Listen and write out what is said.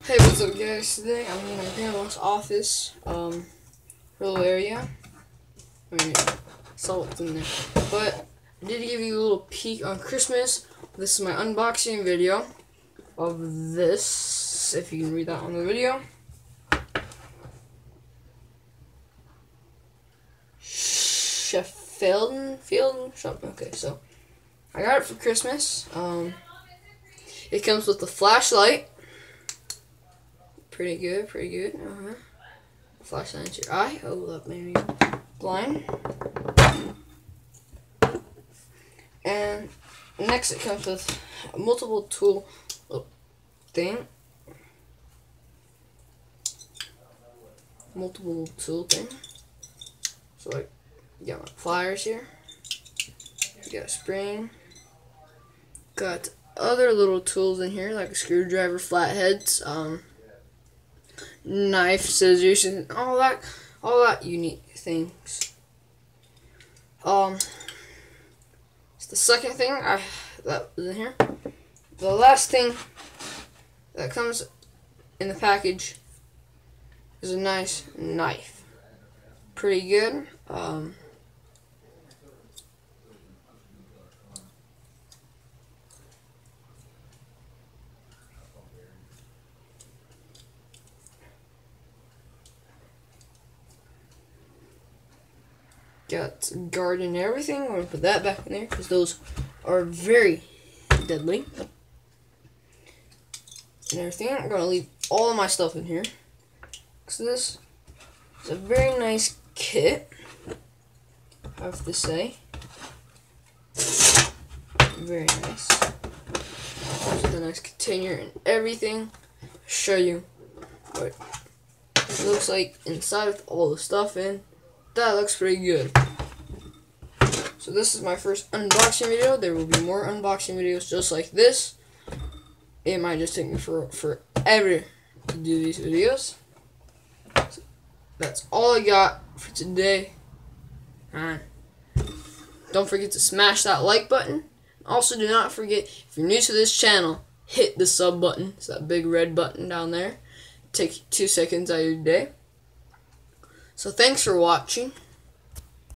Hey, what's up guys? Today I'm in my grandma's office, little area. I mean, saw what's in there. But I did give you a little peek on Christmas. This is my unboxing video of this, if you can read that on the video. Field something. Okay, so I got it for Christmas. It comes with a flashlight. Pretty good, pretty good. Flashlight into your eye. Oh, that made me blind. And next it comes with a multiple tool thing. Multiple tool thing. So like, you got my pliers here. You got a spring. Got other little tools in here like a screwdriver, flatheads, knife, scissors, and all that unique things. It's the second thing that was in here. The last thing that comes in the package is a nice knife. Pretty good. Got guard and everything. I'm going to put that back in there because those are very deadly. And everything. I'm going to leave all of my stuff in here. So this is a very nice kit, I have to say. Very nice. Comes with a nice container and everything. I'll show you what it looks like inside with all the stuff in. That looks pretty good. So this is my first unboxing video. There will be more unboxing videos just like this. It might just take me forever to do these videos. So that's all I got for today. Don't forget to smash that like button. Also, do not forget, if you're new to this channel, hit the sub button. It's that big red button down there. Take 2 seconds out of your day. So thanks for watching.